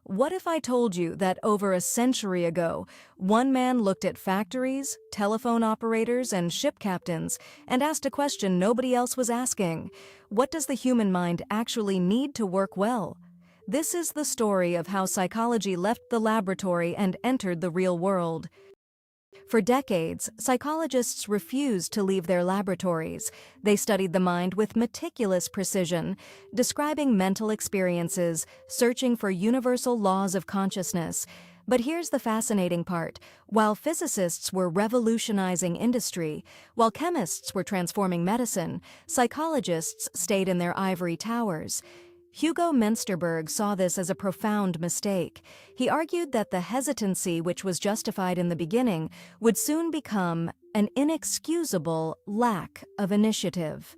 What if I told you that over a century ago, one man looked at factories, telephone operators, and ship captains and asked a question nobody else was asking? What does the human mind actually need to work well? This is the story of how psychology left the laboratory and entered the real world. For decades, psychologists refused to leave their laboratories. They studied the mind with meticulous precision, describing mental experiences, searching for universal laws of consciousness. But here's the fascinating part. While physicists were revolutionizing industry, while chemists were transforming medicine, psychologists stayed in their ivory towers. Hugo Mensterberg saw this as a profound mistake. He argued that the hesitancy which was justified in the beginning would soon become an inexcusable lack of initiative.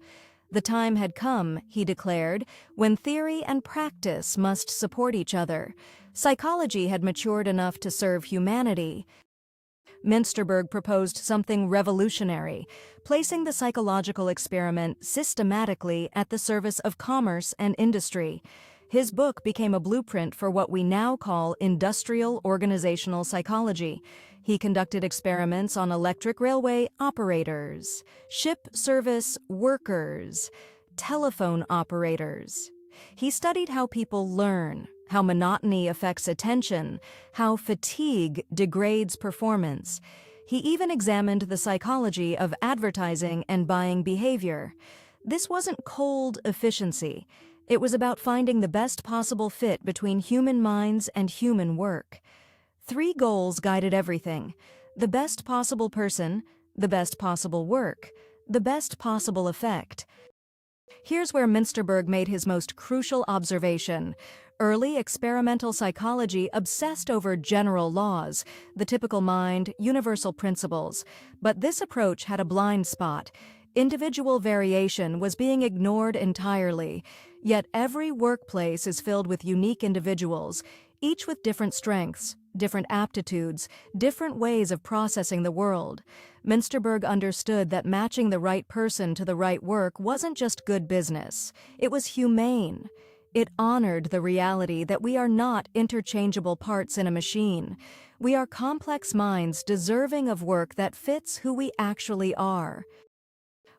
The time had come, he declared, when theory and practice must support each other. Psychology had matured enough to serve humanity. Mensterberg proposed something revolutionary, placing the psychological experiment systematically at the service of commerce and industry. His book became a blueprint for what we now call industrial organizational psychology. He conducted experiments on electric railway operators, ship service workers, telephone operators. He studied how people learn, how monotony affects attention, how fatigue degrades performance. He even examined the psychology of advertising and buying behavior. This wasn't cold efficiency. It was about finding the best possible fit between human minds and human work. 3 goals guided everything: the best possible person, the best possible work, the best possible effect. Here's where Mensterberg made his most crucial observation. Early experimental psychology obsessed over general laws, the typical mind, universal principles. But this approach had a blind spot. Individual variation was being ignored entirely. Yet every workplace is filled with unique individuals, each with different strengths, different aptitudes, different ways of processing the world. Mensterberg understood that matching the right person to the right work wasn't just good business. It was humane. It honored the reality that we are not interchangeable parts in a machine. We are complex minds deserving of work that fits who we actually are.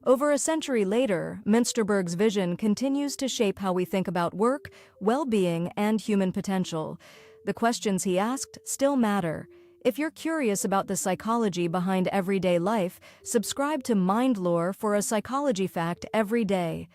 Over a century later, Mensterberg's vision continues to shape how we think about work, well-being, and human potential. The questions he asked still matter. If you're curious about the psychology behind everyday life, subscribe to Mind Lore for a psychology fact every day.